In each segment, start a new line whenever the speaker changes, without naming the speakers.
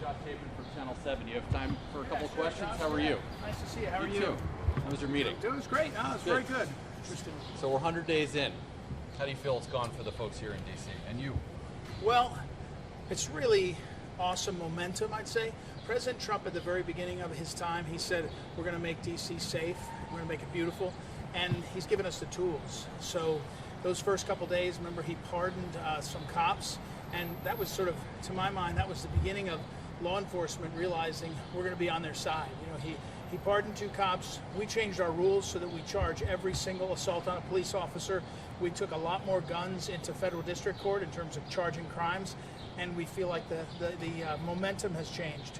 Josh Chapin from Channel 7. You have time for a couple of questions?
Josh,
How are you?
Nice to see you. How are you?
Too. How was your meeting?
It was great. Oh, it's very good. Interesting.
So we're 100 days in. How do you feel it's gone for the folks here in D.C. and you?
Well, it's really awesome momentum, I'd say. President Trump, at the very beginning of his time, he said, we're going to make D.C. safe, we're going to make it beautiful, and he's given us the tools. So those first couple days, remember, he pardoned some cops, and that was sort of, to my mind, that was the beginning of law enforcement realizing we're going to be on their side. You know, he pardoned 2 cops. We changed our rules so that we charge every single assault on a police officer. We took a lot more guns into federal district court in terms of charging crimes, and we feel like the momentum has changed.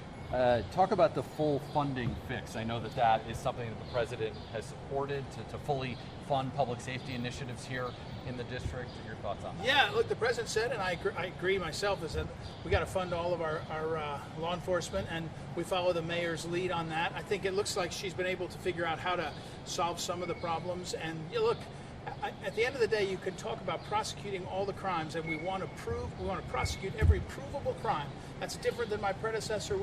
Talk about the full funding fix. I know that is something that the president has supported to fully fund public safety initiatives here in the district. Your thoughts on that?
Yeah, look, the president said, and I agree myself, is that we got to fund all of our law enforcement, and we follow the mayor's lead on that. I think it looks like she's been able to figure out how to solve some of the problems. And look, at the end of the day, you can talk about prosecuting all the crimes, and we want to prosecute every provable crime. That's different than my predecessor.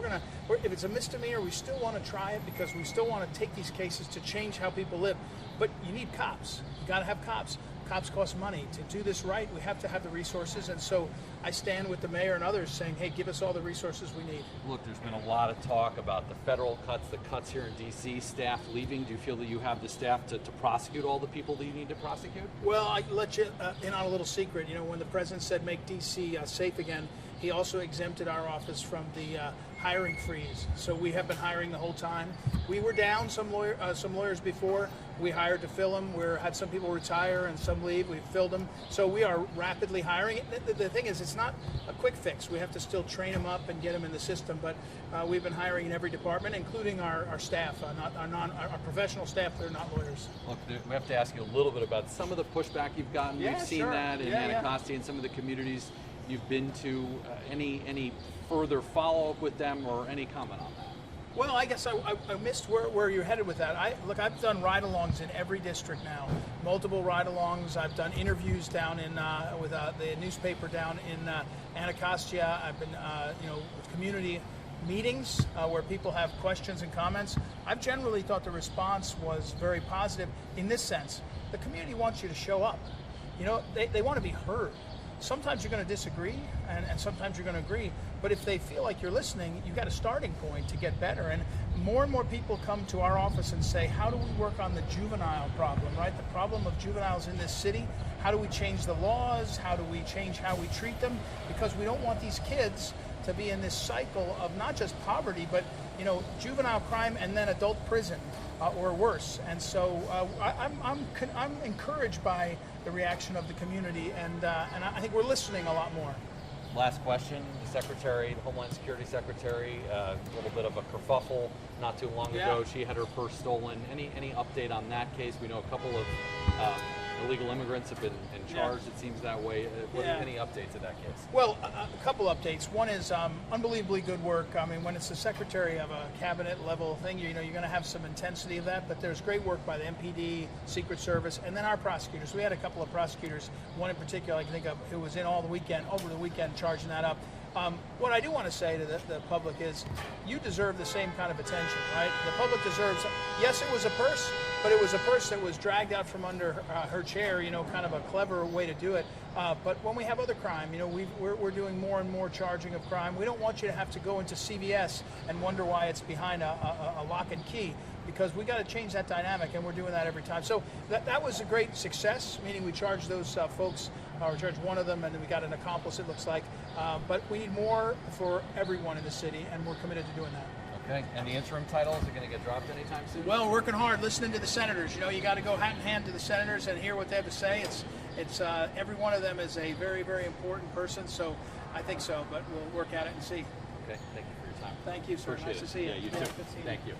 If it's a misdemeanor, we still want to try it because we still want to take these cases to change how people live. But you need cops. You got to have cops. Cops cost money. To do this right, we have to have the resources, and so I stand with the mayor and others saying, hey, give us all the resources we need.
Look, there's been a lot of talk about the federal cuts, the cuts here in D.C., staff leaving. Do you feel that you have the staff to prosecute all the people that you need to prosecute?
Well, I let you in on a little secret. You know, when the president said make D.C. Safe again, he also exempted our office from the hiring freeze. So we have been hiring the whole time. We were down some lawyers before. We hired to fill them. We had some people retire and some leave. We filled them. So we are rapidly hiring. The thing is, it's not a quick fix. We have to still train them up and get them in the system. But we've been hiring in every department, including our staff, our professional staff that are not lawyers.
Look, we have to ask you a little bit about some of the pushback you've gotten.
Yeah,
We've seen
sure.
that in Anacostia and some of the communities you've been to. Any further follow-up with them or any comment on that?
Well, I guess I missed where you're headed with that. I've done ride-alongs in every district now, multiple ride-alongs. I've done interviews down in with the newspaper down in Anacostia. I've been, with community meetings where people have questions and comments. I've generally thought the response was very positive in this sense. The community wants you to show up. You know, they want to be heard. Sometimes you're going to disagree, and sometimes you're going to agree. But if they feel like you're listening, you've got a starting point to get better. And more people come to our office and say, how do we work on the juvenile problem, right? The problem of juveniles in this city. How do we change the laws? How do we change how we treat them? Because we don't want these kids to be in this cycle of not just poverty, but juvenile crime and then adult prison or worse. And so I'm encouraged by the reaction of the community, and I think we're listening a lot more.
Last question, the Homeland Security Secretary, a little bit of a kerfuffle not too long ago. She had her purse stolen. Any update on that case? We know a couple of illegal immigrants have been charged, it seems that way. Any updates to that case?
Well, a couple updates. One is unbelievably good work. I mean, when it's the secretary of a cabinet level thing, you're going to have some intensity of that, but there's great work by the MPD, Secret Service, and then our prosecutors. We had a couple of prosecutors, one in particular I can think of, who was in over the weekend charging that up. What I do want to say to the public is, you deserve the same kind of attention, right? The public deserves, yes, it was a purse, but it was a purse that was dragged out from under her chair, kind of a clever way to do it. But when we have other crime, we're doing more and more charging of crime. We don't want you to have to go into CVS and wonder why it's behind a lock and key, because we got to change that dynamic, and we're doing that every time. So that was a great success, meaning we charged those folks, or charged one of them, and then we got an accomplice, it looks like. But we need more for everyone in the city, and we're committed to doing that.
Okay, and the interim title, is it going to get dropped anytime soon?
Well, working hard, listening to the senators. You got to go hand in hand to the senators and hear what they have to say. It's every one of them is a very, very important person, so I think so, but we'll work at it and see.
Okay, thank you for your time.
Thank you, sir.
Appreciate
Nice
it.
to see you.
Yeah, you too.
Good seeing you.
Thank you.